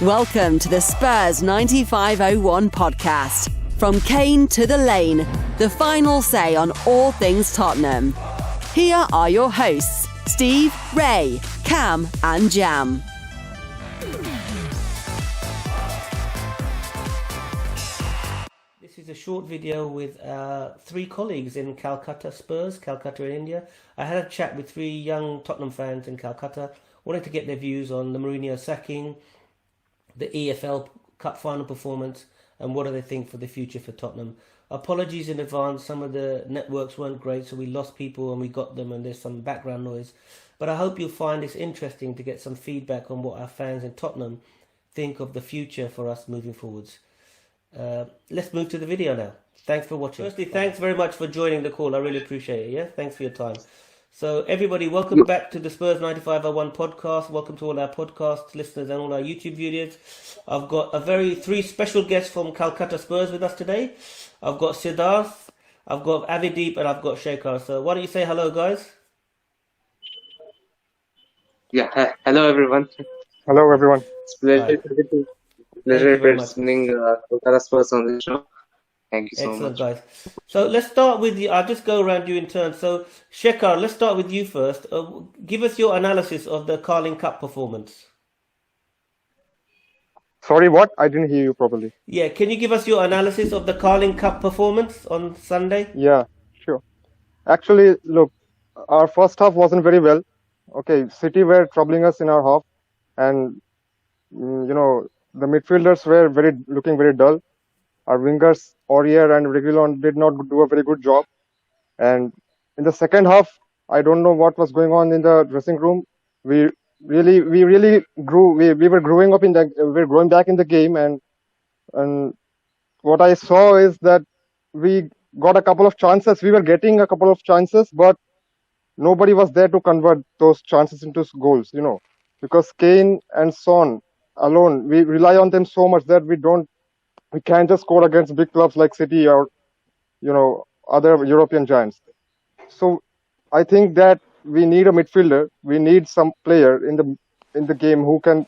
Welcome to the Spurs 9501 podcast. From Kane to the lane, the final say on all things Tottenham. Here are your hosts, Steve, Ray, Cam and Jam. This is a short video with three colleagues in Kolkata Spurs, Calcutta in India. I had a chat with three young Tottenham fans in Calcutta. Wanted to get their views on the Mourinho sacking, the EFL Cup final performance, and what do they think for the future for Tottenham. Apologies in advance, some of the networks weren't great, so we lost people and we got them and there's some background noise. But I hope you'll find this interesting to get some feedback on what our fans in Tottenham think of the future for us moving forwards. Let's move to the video now. Thanks for watching. Firstly, thanks very much for joining the call. I really appreciate it. Yeah, thanks for your time. So everybody, welcome back to the Spurs 9501 podcast. Welcome to all our podcast listeners and all our YouTube viewers. I've got three special guests from Kolkata Spurs with us today. I've got Siddharth, I've got Avideep, and I've got Shekhar. So why don't you say hello, guys? Yeah, hello everyone. Hello everyone. It's pleasure listening Kolkata Spurs on the show. Thank you so Excellent, much. guys. So let's start with you. I'll just go around you in turn. So Shekhar, let's start with you first. Give us your analysis of the Carling Cup performance. Sorry, what? I didn't hear you properly. Yeah, can you give us your analysis of the Carling Cup performance on Sunday? Yeah, sure. Actually, look, our first half wasn't very well. Okay, City were troubling us in our half, and the midfielders were looking very dull. Our wingers, Aurier and Reguilon, did not do a very good job. And in the second half, I don't know what was going on in the dressing room. We really grew. We were growing up we were growing back in the game, and what I saw is that we got a couple of chances. We were getting a couple of chances, but nobody was there to convert those chances into goals. Because Kane and Son alone, we rely on them so much that we can't just score against big clubs like City or other European giants. So I think that we need a midfielder. We need some player in the game who can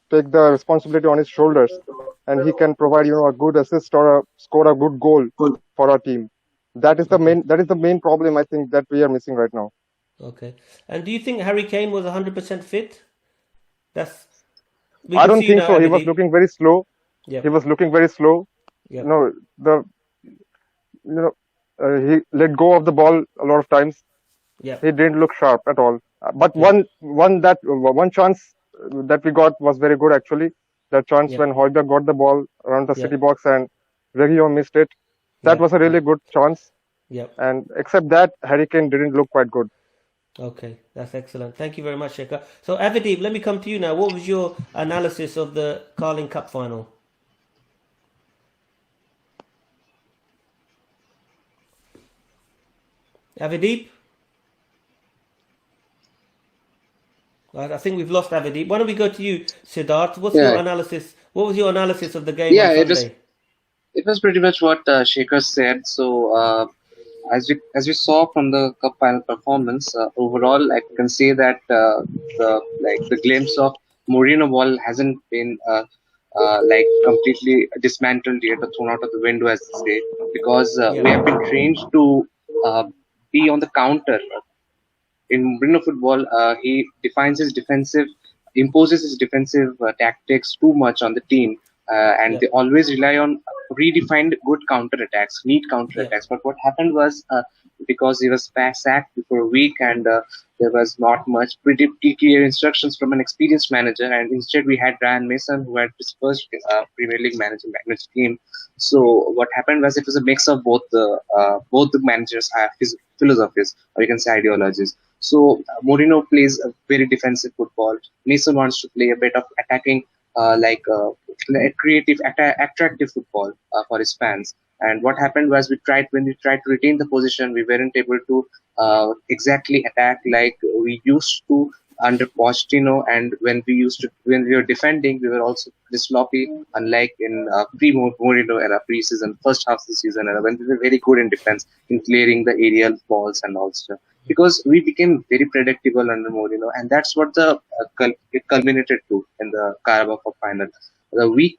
take the responsibility on his shoulders, and he can provide a good assist or score a good goal for our team. That is the main problem I think that we are missing right now. Okay. And do you think Harry Kane was 100% fit? I don't think so. He was looking very slow. Yep. He was looking very slow. Yep. He let go of the ball a lot of times. Yep. He didn't look sharp at all. But one chance that we got was very good actually. That chance when Hotspur got the ball around the City box and Reguilon missed it. That was a really good chance. Yep. And except that, Harry Kane didn't look quite good. Okay, that's excellent. Thank you very much, Shekhar. So Avideep, let me come to you now. What was your analysis of the Carling Cup final? Avideep? I think we've lost Avideep. Why don't we go to you, Siddharth? What was your analysis of the game on Sunday? It was pretty much what Shekhar said. So as we saw from the cup final performance, overall I can say that the glimpse of Mourinho ball hasn't been completely dismantled yet or thrown out of the window, as they say, because we have been trained to be on the counter. In Mourinho football, he imposes his defensive tactics too much on the team, and they always rely on redefined good counter-attacks, neat counter-attacks. But what happened was, because he was sacked before a week and there was not much pretty clear instructions from an experienced manager, and instead we had Ryan Mason, who had his first Premier League managing team. So what happened was it was a mix of both the managers have his philosophies, or you can say ideologies. So Mourinho plays a very defensive football. Mason wants to play a bit of attacking, creative, attractive football for his fans. And what happened was when we tried to retain the position, we weren't able to exactly attack like we used to under Pochettino. And when we were defending, we were also pretty sloppy, unlike in pre-Mourinho era, pre-season, first half of the season era, when we were very good in defense, in clearing the aerial balls and all stuff. because we became very predictable under Mourinho, and that's what it culminated to in the Carabao Cup final. The weak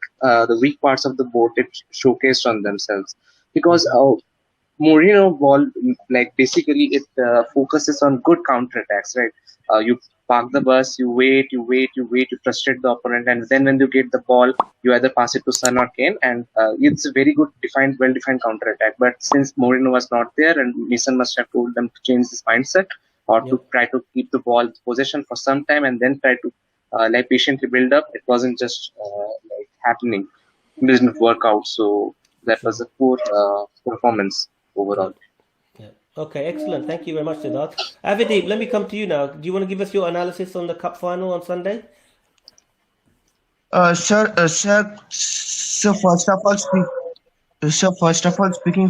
parts of the boat it showcased on themselves because Mourinho ball, like basically it focuses on good counter attacks, right? You park the bus, you frustrate the opponent, and then when you get the ball, you either pass it to Son or Kane, and it's a very good well-defined counter attack. But since Mourinho was not there, and Mason must have told them to change this mindset or to try to keep the ball possession for some time, and then try to like patiently build up. It wasn't just like happening. It didn't work out, so that was a poor performance overall. Yeah. Okay, excellent. Thank you very much, Siddharth. Avideep, let me come to you now. Do you want to give us your analysis on the cup final on Sunday? Sir. So first of all, speaking,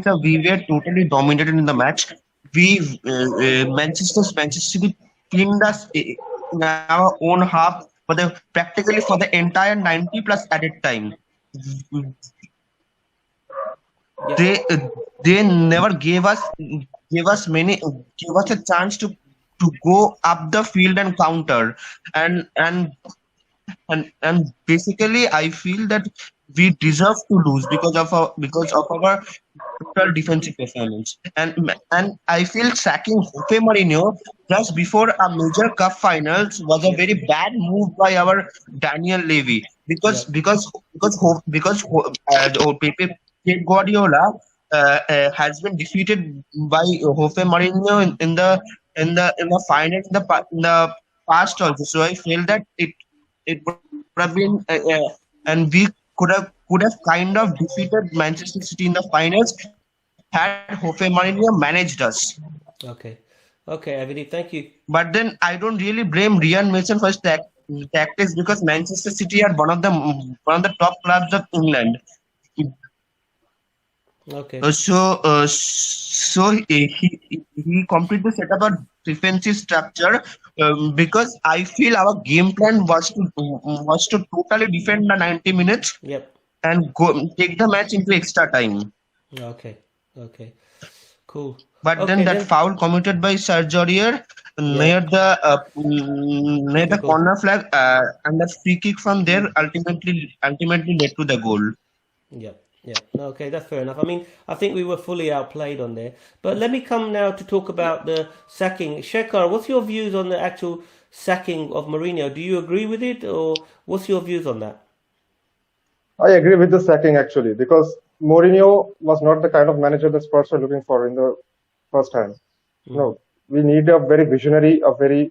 sir, we were totally dominated in the match. We Manchester City cleaned us in our own half for the practically for the entire 90 plus added time. They never gave us a chance to go up the field and counter, and basically I feel that we deserve to lose because of our total defensive performance, and I feel sacking Jose Mourinho just before a major cup finals was a very bad move by our Daniel Levy because Pep Guardiola has been defeated by Jose Mourinho in the finals in the past also. So I feel that it would have been and we could have kind of defeated Manchester City in the finals had Jose Mourinho managed us. Okay, Avideep, thank you. But then I don't really blame Ryan Mason for his tactics because Manchester City are one of the top clubs of England. Okay. So he completely set up a defensive structure because I feel our game plan was to totally defend the 90 minutes. Yep. And take the match into extra time. Okay. Cool. But then that foul committed by Sergio Aurier near the corner flag and the free kick from there ultimately led to the goal. Yeah. Okay, that's fair enough. I mean, I think we were fully outplayed on there. But let me come now to talk about the sacking. Shekhar, what's your views on the actual sacking of Mourinho? Do you agree with it, or what's your views on that? I agree with the sacking actually, because Mourinho was not the kind of manager the Spurs were looking for in the first time. No, we need a very visionary, we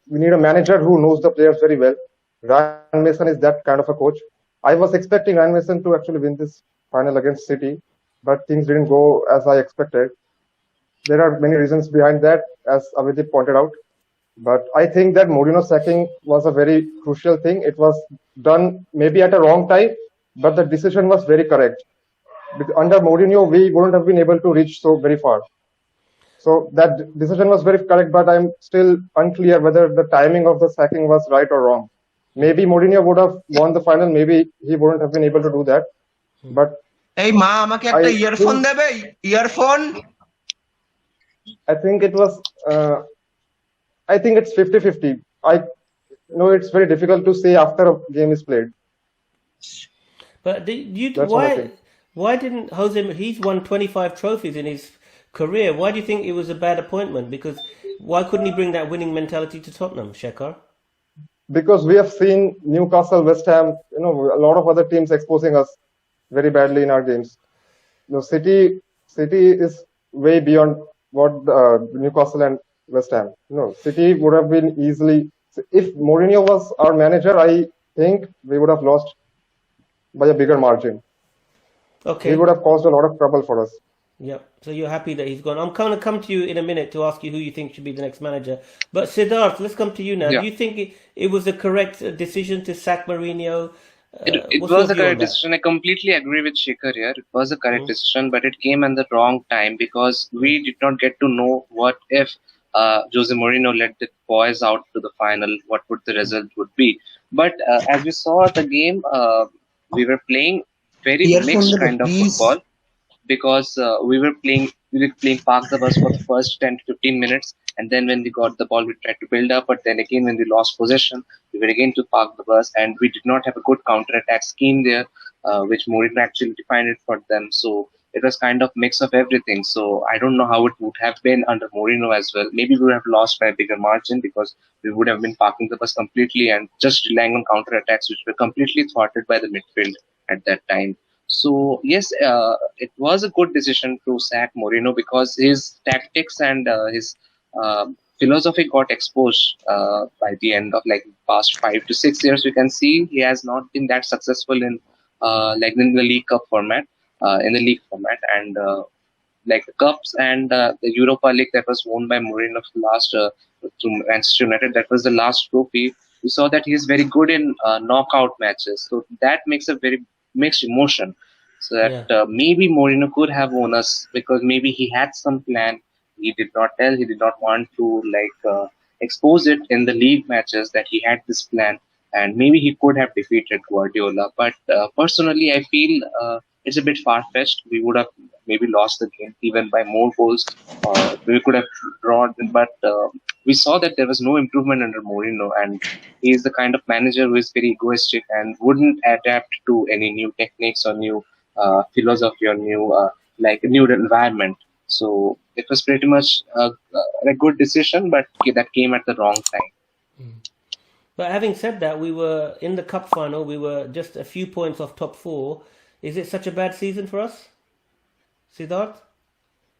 need a manager who knows the players very well. Ryan Mason is that kind of a coach. I was expecting Ryan Mason to actually win this final against City, but things didn't go as I expected. There are many reasons behind that, as Avideep pointed out. But I think that Mourinho sacking was a very crucial thing. It was done maybe at a wrong time, but the decision was very correct. Under Mourinho, we wouldn't have been able to reach so very far. So that decision was very correct, but I'm still unclear whether the timing of the sacking was right or wrong. Maybe Mourinho would have won the final. Maybe he wouldn't have been able to do that. But hey, ma, আমাকে একটা earphone দেবে? Earphone? I think it was. I think it's 50-50. I know it's very difficult to say after a game is played. But why didn't Jose? He's won 25 trophies in his career. Why do you think it was a bad appointment? Because why couldn't he bring that winning mentality to Tottenham, Shekhar? Because we have seen Newcastle, West Ham, a lot of other teams exposing us very badly in our games. City is way beyond what Newcastle and West Ham. City would have been easily. If Mourinho was our manager, I think we would have lost by a bigger margin. Okay. He would have caused a lot of trouble for us. Yeah, so you're happy that he's gone. I'm going to come to you in a minute to ask you who you think should be the next manager. But Siddharth, let's come to you now. Yeah. Do you think it was a correct decision to sack Mourinho? It was a correct decision. I completely agree with Shekhar here. It was a correct decision, but it came at the wrong time because we did not get to know what if Jose Mourinho let the boys out to the final, what would the result would be. But as we saw at the game, we were playing very mixed kind of football. Because we were playing we were playing park the bus for the first 10 to 15 minutes, and then when we got the ball, we tried to build up. But then again, when we lost possession, we were again to park the bus, and we did not have a good counter-attack scheme there, which Mourinho actually defined it for them. So it was kind of mix of everything. So I don't know how it would have been under Mourinho as well. Maybe we would have lost by a bigger margin because we would have been parking the bus completely and just relying on counter-attacks, which were completely thwarted by the midfield at that time. So yes, it was a good decision to sack Mourinho because his tactics and his uh, philosophy got exposed by the end of like past 5 to 6 years. We can see he has not been that successful in like in the League Cup format, and like the cups and the Europa League that was won by Mourinho last to Manchester United. That was the last trophy. We saw that he is very good in knockout matches. So that makes a very mixed emotion. So that Yeah. maybe Mourinho could have won us because maybe he had some plan. He did not tell. He did not want to expose it in the league matches that he had this plan, and maybe he could have defeated Guardiola. But personally, I feel it's a bit far fetched. We would have maybe lost the game even by more goals, or we could have drawn. But we saw that there was no improvement under Mourinho, and he is the kind of manager who is very egoistic and wouldn't adapt to any new techniques or new philosophy or new environment. So it was pretty much a good decision, but that came at the wrong time. But having said that, we were in the cup final. We were just a few points off top four. Is it such a bad season for us, Siddharth?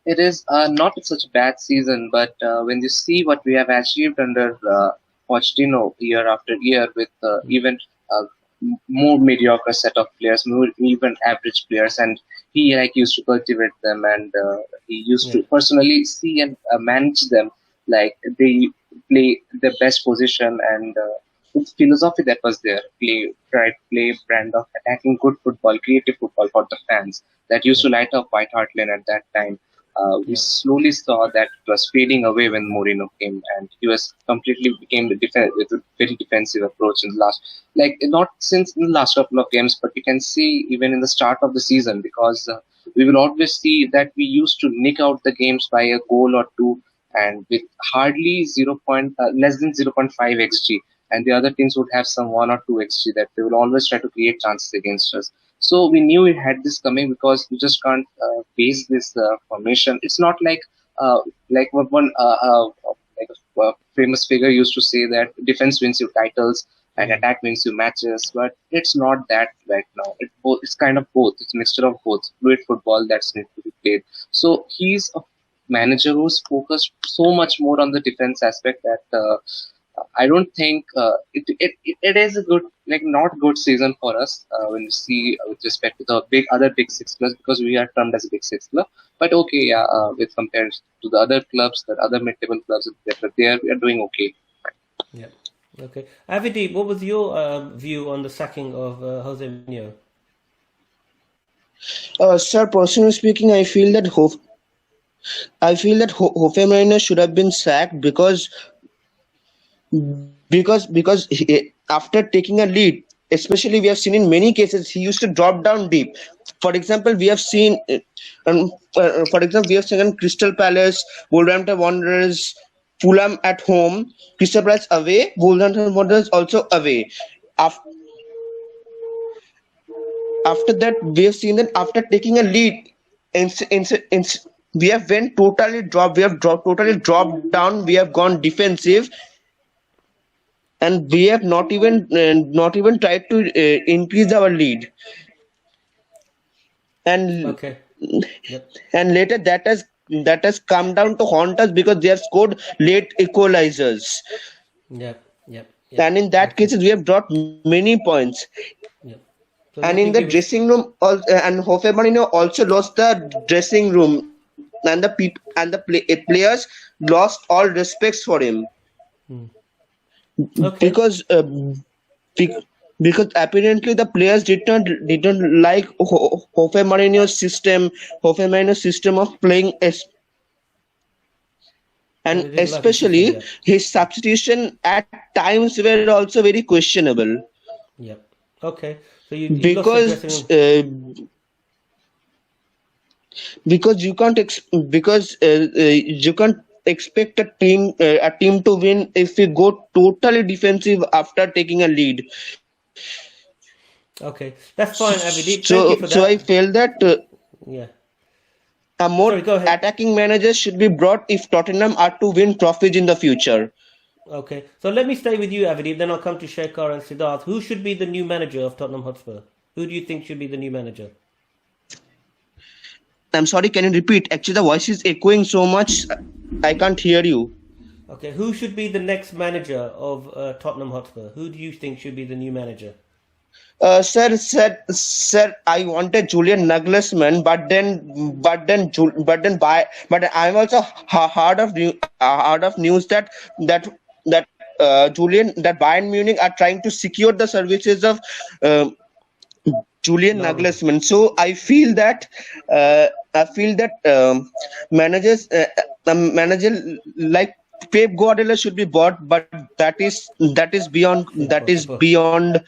It is not such a bad season, but when you see what we have achieved under Pochettino year after year with even uh, more mediocre set of players, more even average players, and he used to cultivate them, and he used Yeah. to personally see and manage them like they play their best position, and its philosophy that was there, play brand of attacking good football, creative football for the fans that used Yeah. to light up White Hart Lane at that time. We Yeah. slowly saw that it was fading away when Mourinho came, and he was completely became with a very defensive approach in the last, like not since in the last couple of games, but you can see even in the start of the season because we will always see that we used to nick out the games by a goal or two, and with hardly less than 0.5 xg, and the other teams would have some 1 or 2 xg that they will always try to create chances against us. So we knew we had this coming because we just can't base this formation. It's not like what one like a famous figure used to say that defense wins you titles and attack wins you matches, but it's not that right now. It's kind of both. It's a mixture of both. Fluid football that's need to be played. So he's a manager who's focused so much more on the defense aspect that. I don't think it is a good, like not good season for us when you see with respect to the other big six clubs, because we are termed as a big six club. But okay, yeah, with compared to the other clubs, the other mid-table clubs that are there, we are doing okay. Yeah. Okay. Avideep, what was your view on the sacking of Jose Mourinho? Sir, personally speaking, Jose Mourinho should have been sacked because after taking a lead, especially we have seen in many cases he used to drop down deep. For example, we have seen in Crystal Palace, Wolverhampton Wanderers, Fulham at home, Crystal Palace away, Wolverhampton Wanderers also away. After that, we have seen that after taking a lead, we have totally dropped down. We have gone defensive, and we have not even tried to increase our lead. And Okay. Yep. and later that has come down to haunt us because they have scored late equalizers, Yep. Yep. and in that cases we have dropped many points. Yep. So And let me in the give dressing room, and Jose Mourinho also lost the dressing room, and players lost all respects for him Okay. bec- because apparently the players didn't like Jose Mourinho's system of playing, And and they didn't like his system. especially Yeah. his substitution at times were also very questionable Yep. Okay. So you lost the dressing because room. because you can't expect a team to win if we go totally defensive after taking a lead. Okay, that's fine, Avideep. Thank you So for so I that. feel that Yeah. a Sorry, more go ahead. attacking manager should be brought if Tottenham are to win trophies in the future. Okay, so let me stay with you, Avideep. Then I'll come to Shekhar and Siddharth. Who should be the new manager of Tottenham Hotspur? Who do you think should be the new manager? I'm sorry, can you repeat? Actually, the voice is echoing so much, I can't hear you. Okay, who should be the next manager of Tottenham Hotspur? Who do you think should be the new manager? Sir, I wanted Julian Nagelsmann, but I'm also heard of news that Bayern Munich are trying to secure the services of uh, Julian No. Nagelsmann. So I feel that manager like Pep Guardiola should be bought, but that is Impossible. beyond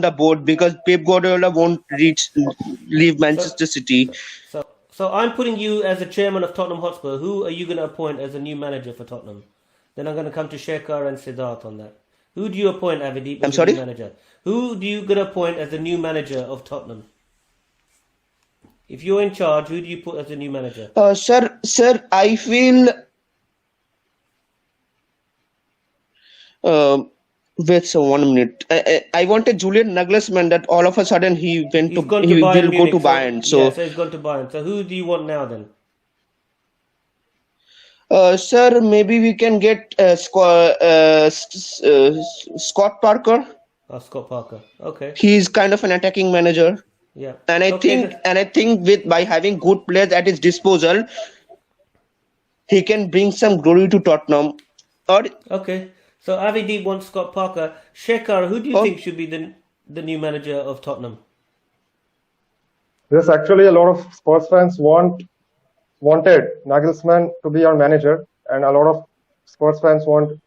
the board because Pep Guardiola won't leave So, Manchester City. so I'm putting you as the chairman of Tottenham Hotspur. Who are you going to appoint as a new manager for Tottenham? Then I'm going to come to Shekhar and Siddharth on that. Who do you appoint, Avideep, I'm as the new sorry, manager? Who do you going to appoint as the new manager of Tottenham? If you're in charge, who do you put as the new manager? sir, I feel. Uh, Wait, so 1 minute. I wanted Julian Nagelsmann that all of a sudden He's gone to he Bayern will go to Munich. So Bayern. yeah, So so he's gone to Bayern. So who do you want now then? sir, maybe we can get Scott Parker. Scott Parker. Okay. He's kind of an attacking manager, Yeah. and Okay. Then. I think with by having good players at his disposal, he can bring some glory to Tottenham. Or Okay. So Avideep wants Scott Parker. Shekhar, who do you oh, think should be the new manager of Tottenham? Yes, actually, a lot of Spurs fans wanted Nagelsmann to be our manager, and a lot of Spurs fans want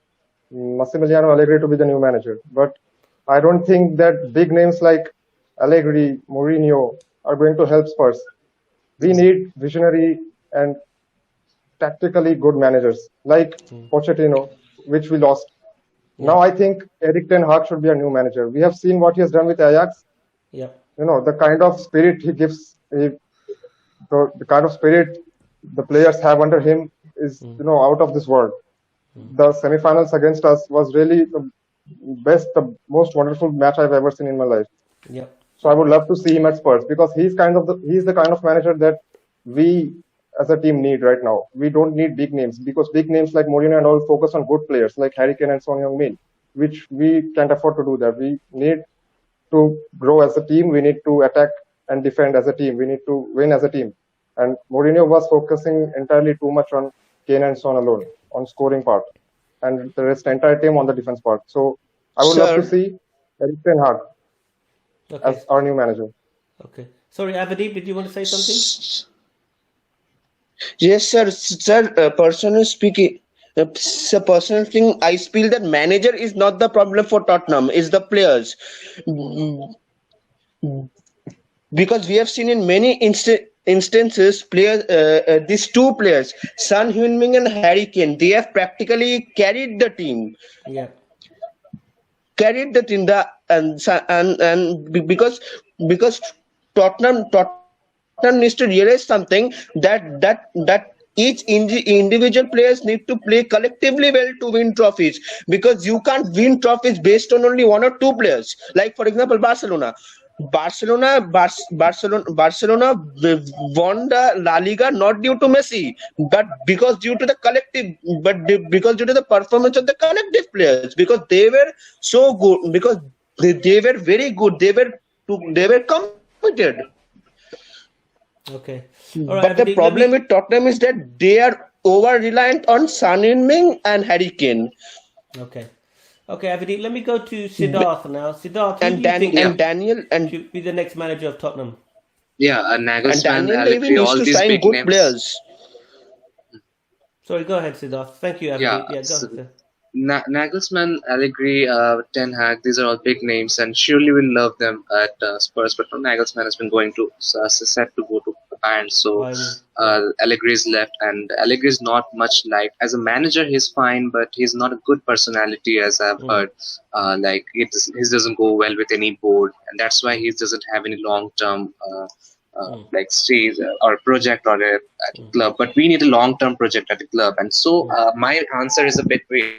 Massimiliano Allegri to be the new manager. But I don't think that big names like Allegri, Mourinho are going to help Spurs. We need visionary and tactically good managers like Pochettino, which we lost. Now I think Erik ten Hag should be a new manager. We have seen what he has done with Ajax. Yeah. The kind of spirit he gives, the kind of spirit the players have under him is, out of this world. The semi-finals against us was really the most wonderful match I've ever seen in my life. Yeah. So I would love to see him at Spurs because he's the kind of manager that we as a team need right now. We don't need big names because big names like Mourinho and all focus on good players like Harry Kane and Son Heung-min, which we can't afford to do that. We need to grow as a team. We need to attack and defend as a team. We need to win as a team. And Mourinho was focusing entirely too much on Kane and Son alone, on scoring part, and the entire team on the defense part. So I would love to sir, see Erik ten Hag Okay. as our new manager. Okay. Sorry, Avideep, did you want to say something? yes, sir. Personally speaking, it's a personal thing. I feel that manager is not the problem for Tottenham. It's the players. Because we have seen in many instances these two players, Son Heung-min and Harry Kane, they have practically carried the team. Yeah. Carried the team. Because Tottenham needs to realize something that each individual players need to play collectively well to win trophies because you can't win trophies based on only one or two players. Like for example, Barcelona won the La Liga not due to Messi, but because due to the because due to the performance of the collective players, because they were so good, because they were very good, they were committed. Okay. All right, But the Avideep, problem with Tottenham is that they are over reliant on Son Heung-min and Harry Kane. Okay. Okay, Avideep, let me go to Siddharth now. Siddharth, who And do you think Daniel should be the next manager of Tottenham? Yeah, and Nagelsmann, Daniel Levy Allegri, needs all to these sign big good names. players. Sorry, go ahead, Siddharth. Thank you, Yeah, Avideep. Yeah, go ahead. Nagelsmann, Allegri, ten Hag, these are all big names, and surely we'll love them at Spurs. But no, Nagelsmann has been going to set to go to fired. So Allegri is left, and Allegri is not much liked. As a manager, he's fine, but he's not a good personality, as I've heard. Like he doesn't go well with any board, and that's why he doesn't have any long-term like stage or project or a club. But we need a long-term project at the club, and so my answer is a bit weird.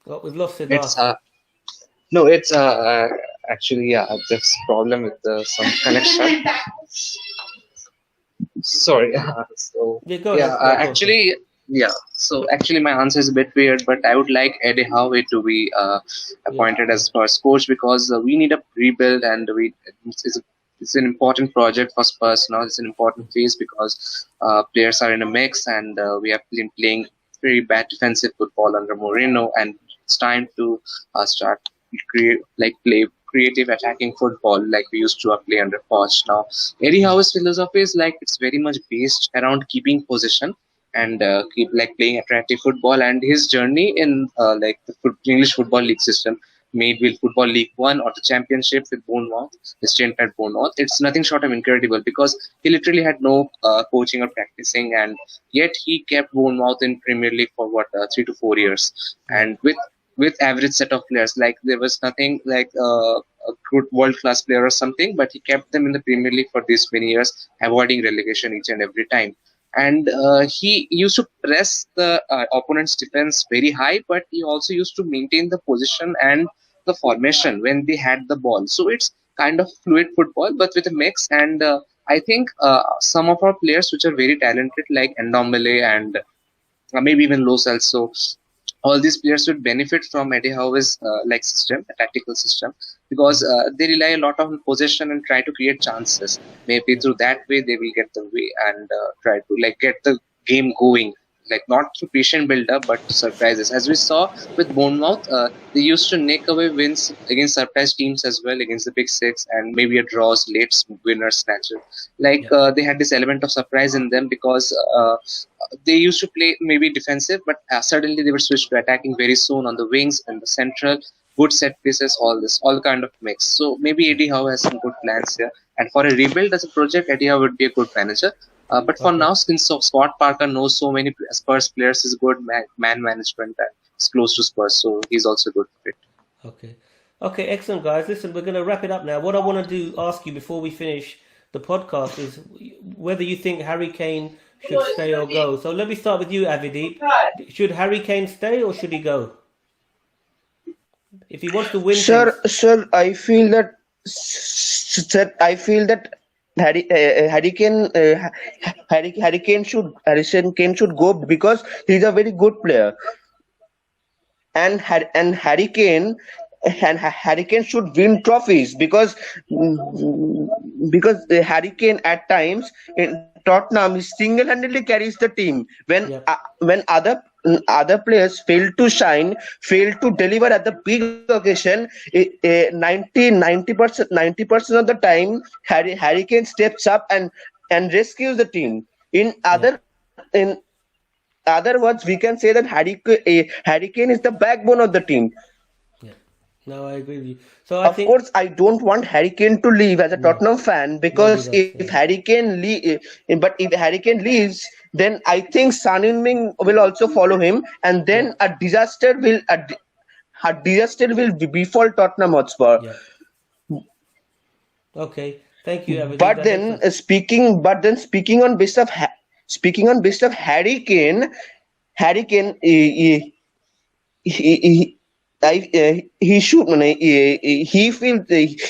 Oh, we've lost Siddharth. It's no, it's actually there's problem with some connection. Sorry. So actually, So actually, my answer is a bit weird, but I would like Eddie Howe to be appointed as first coach, because we need a rebuild, and it's an important project for Spurs now. It's an important phase because players are in a mix, and we have been playing very bad defensive football under Mourinho, and it's time to start play creative attacking football like we used to play under Poch. Now, Eddie Howe's philosophy is it's very much based around keeping possession and keep playing attractive football. And his journey in the English Football League system, made with Football League One or the Championship with Bournemouth, his stint at Bournemouth, it's nothing short of incredible, because he literally had no coaching or practicing, and yet he kept Bournemouth in Premier League for 3 to 4 years, and with average set of players. There was nothing like a good world-class player or something, but he kept them in the Premier League for these many years, avoiding relegation each and every time. And he used to press the opponent's defense very high, but he also used to maintain the position and the formation when they had the ball. So it's kind of fluid football, but with a mix. And I think some of our players which are very talented, like Ndombele and maybe even Lo Celso, all these players would benefit from Eddie Howe's system, a tactical system, because they rely a lot on possession and try to create chances. Maybe through that way they will get the way and try to get the game going. Not through patient build-up, but surprises. As we saw with Bournemouth, they used to nick away wins against surprise teams as well, against the Big Six, and maybe a draws, late winners, snatches. They had this element of surprise in them, because they used to play maybe defensive, but suddenly they were switched to attacking very soon on the wings and the central, good set pieces, all kind of mix. So maybe Eddie Howe has some good plans here. And for a rebuild as a project, Eddie Howe would be a good manager. But for now, since Scott Parker knows so many Spurs players, is good man management and is close to Spurs, so he's also good for it. Okay, excellent, guys. Listen, we're going to wrap it up now. What I want to ask you before we finish the podcast is whether you think Harry Kane should stay or go. So let me start with you, Avideep. Should Harry Kane stay or should he go? If he wants to win, sir, I feel that Harry Kane should go, because he's a very good player, and Harry Kane should win trophies, because Harry Kane at times in Tottenham single-handedly carries the team when other players fail to shine, fail to deliver at the big occasion. 90% of the time, Harry Kane steps up and rescues the team. In other words, we can say that Harry Kane is the backbone of the team. No, I agree with you. So of course, I don't want Harry Kane to leave as a Tottenham fan, because if Harry Kane leaves, then I think Son Heung-min will also follow him, and then a disaster will befall Tottenham Hotspur. Yeah. Okay, thank you, Avideep. But then speaking on base of Harry Kane, he feels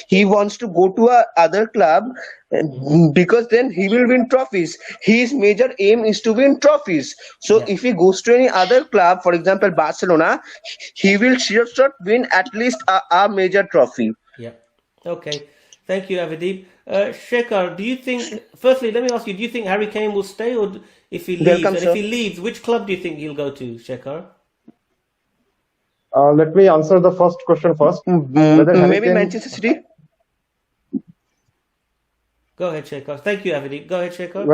he wants to go to a other club, because then he will win trophies. His major aim is to win trophies. So if he goes to any other club, for example Barcelona, he will sure win at least a major trophy. Yeah. Okay. Thank you, Avideep. Shekhar, do you think? Firstly, let me ask you: do you think Harry Kane will stay, or if he leaves? Welcome, and sir. if he leaves, which club do you think he'll go to, Shekhar? Let me answer the first question first. Maybe Manchester City. Go ahead, Shekhar. Thank you, Avideep. Go ahead, Shekhar.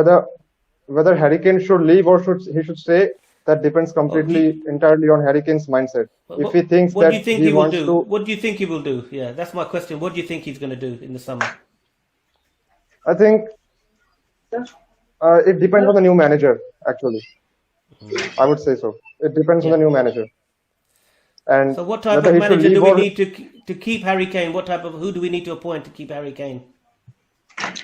Whether Harry Kane should leave or he should stay, that depends completely entirely on Harry Kane's mindset. If he thinks what that do you think he will wants do? to, What do you think he will do? Yeah, that's my question. What do you think he's going to do in the summer? I think It depends on the new manager, actually. I would say so. It depends on the new manager. And so what type whether of he should manager leave do we or need to keep Harry Kane? Who do we need to appoint to keep Harry Kane?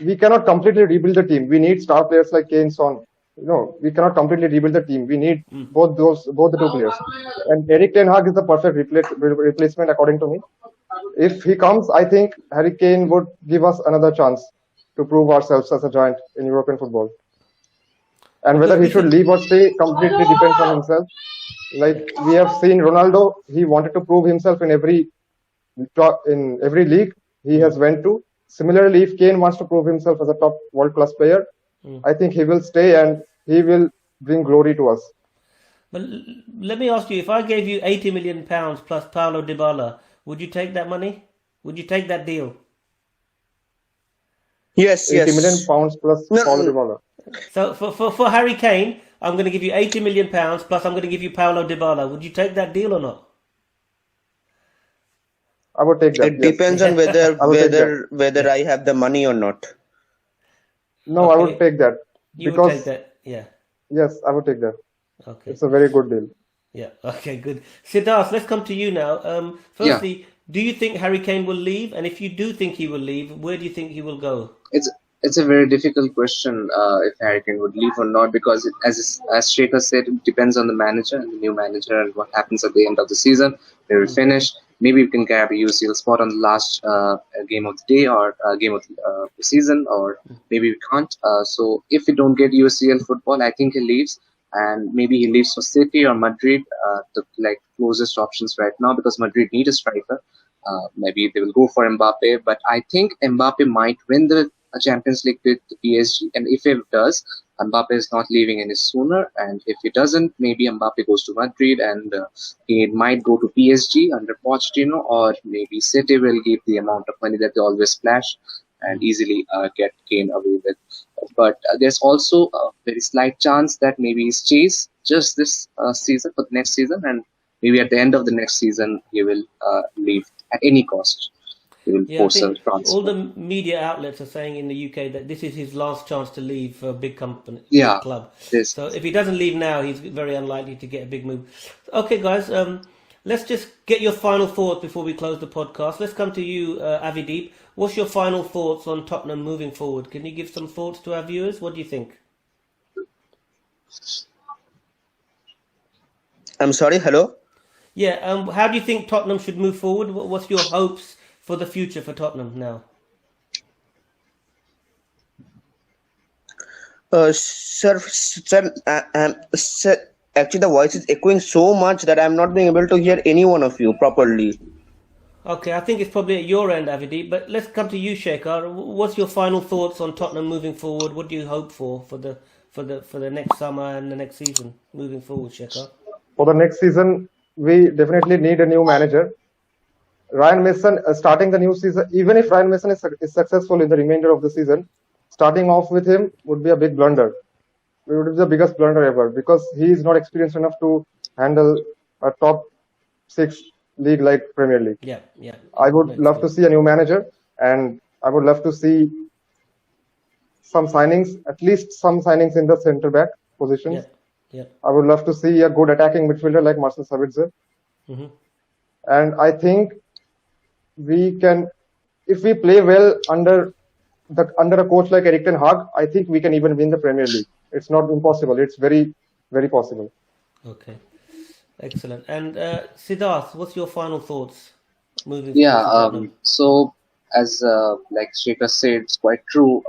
we cannot completely rebuild the team. We need star players like Kane, Son. We cannot completely rebuild the team. We need both the two players. And Eric Ten Hag is the perfect replacement according to me. If he comes, I think Harry Kane would give us another chance to prove ourselves as a giant in European football. And whether he should leave or stay completely depends on himself. Like we have seen Ronaldo, he wanted to prove himself in every league he has went to. Similarly, if Kane wants to prove himself as a top world-class player, I think he will stay and he will bring glory to us. But let me ask you, if I gave you £80 million plus Paulo Dybala, would you take that money? Would you take that deal? Yes, £80 million plus Paulo Dybala. So for Harry Kane, I'm going to give you £80 million plus I'm going to give you Paulo Dybala. Would you take that deal or not? I would take that. It depends on whether I have the money or not. No, I would take that. You would take that, yeah. Yes, I would take that. Okay. It's a very good deal. Yeah, okay, good. Siddharth, let's come to you now. Firstly, do you think Harry Kane will leave? And if you do think he will leave, where do you think he will go? It's a very difficult question if Harry Kane would leave or not, because as Shekhar said, it depends on the manager and the new manager and what happens at the end of the season. Where we finish, maybe we can grab a UCL spot on the last game of the day or game of the season, or maybe we can't. So if we don't get UCL football, I think he leaves, and maybe he leaves for City or Madrid, the closest options right now, because Madrid need a striker. Maybe they will go for Mbappe, but I think Mbappe might win the Champions League with the PSG, and if it does, Mbappe is not leaving any sooner, and if he doesn't, maybe Mbappe goes to Madrid and he might go to PSG under Pochettino, or maybe City will give the amount of money that they always splash and easily get Kane away with. But there's also a very slight chance that maybe he stays just this season for the next season, and maybe at the end of the next season he will leave at any cost. I think all the media outlets are saying in the UK that this is his last chance to leave for a big company, big club. So if he doesn't leave now, he's very unlikely to get a big move. Okay, guys, let's just get your final thoughts before we close the podcast. Let's come to you, Avideep. What's your final thoughts on Tottenham moving forward? Can you give some thoughts to our viewers? What do you think? I'm sorry, hello? Yeah, how do you think Tottenham should move forward? What's your hopes for the future for Tottenham now? Sir, actually the voice is echoing so much that I'm not being able to hear any one of you properly. Okay, I think it's probably at your end, Avideep, but let's come to you, Shekhar. What's your final thoughts on Tottenham moving forward? What do you hope for the next summer and the next season moving forward, Shekhar? For the next season, we definitely need a new manager. Ryan Mason starting the new season, even if Ryan Mason is successful in the remainder of the season, starting off with him would be a big blunder. It would be the biggest blunder ever, because he is not experienced enough to handle a top 6 league like Premier League. Yeah. I would love to see a new manager, and I would love to see some signings, at least some signings in the centre back positions. Yeah. I would love to see a good attacking midfielder like Marcel Sabitzer. Mm-hmm. And I think we can, if we play well under a coach like Eric Ten Hag, I think we can even win the Premier League. It's not impossible. It's very, very possible. Okay, excellent. And Siddharth, what's your final thoughts moving forward? So as like Shekhar said, it's quite true.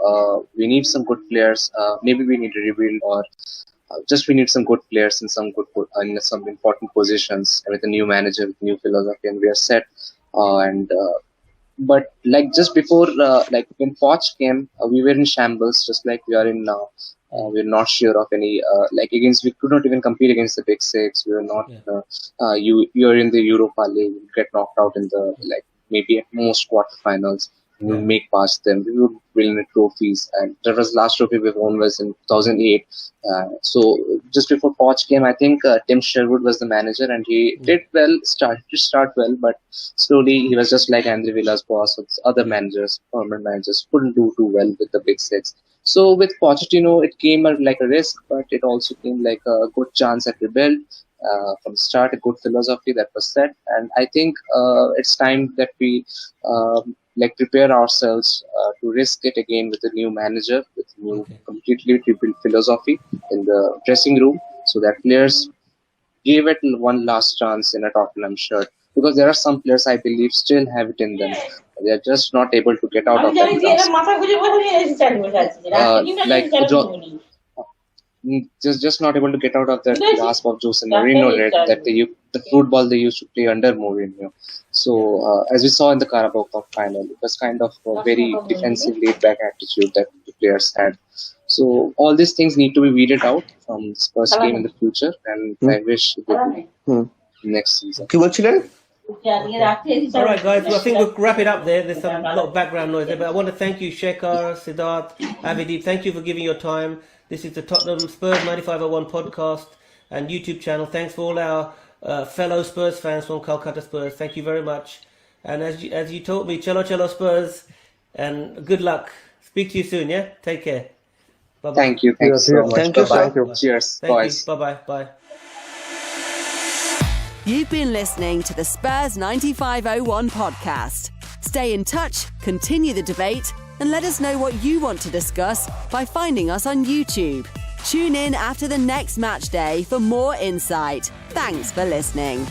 We need some good players. Maybe we need to rebuild, or just we need some good players in some important positions with a new manager, with new philosophy, and we are set. But just before, when Poch came, we were in shambles, just like we are in now. We're not sure of any we could not even compete against the big six. We were not. You're in the Europa League, you get knocked out in the maybe at most quarterfinals. We would make past them. We would win trophies. And that was last trophy we won was in 2008. So just before Poch came, I think Tim Sherwood was the manager, and he did well, start well, but slowly he was just like Andre Villa's boss. With other managers, permanent managers, couldn't do too well with the big six. So with Pochettino, it came like a risk, but it also came like a good chance at rebuild. From the start, a good philosophy that was set, and I think it's time that we prepare ourselves to risk it again with a new manager, with new completely rebuilt philosophy in the dressing room, so that players give it one last chance in a Tottenham shirt. Because there are some players I believe still have it in them. They are just not able to get out of that just not able to get out of that grasp of Jose Mourinho, that the football they used to play under Mourinho. So as we saw in the Carabao Cup final, it was kind of a very defensive laid-back attitude that the players had. So all these things need to be weeded out from the Spurs game in the future, and I wish it would be next season. All right, guys. Well, I think we'll wrap it up there. There's a lot of background noise there, but I want to thank you, Shekhar, Siddharth, Avideep. Thank you for giving your time. This is the Tottenham Spurs 9501 podcast and YouTube channel. Thanks for all our fellow Spurs fans from Kolkata Spurs. Thank you very much. And as you told me, cello Spurs, and good luck. Speak to you soon. Yeah, take care. Bye-bye. Thank you. Thank you so much. Thank you. Bye-bye. Cheers. Thank Boys. you. Bye-bye. Bye. You've been listening to the Spurs 9501 podcast. Stay in touch, continue the debate, and let us know what you want to discuss by finding us on YouTube. Tune in after the next match day for more insight. Thanks for listening.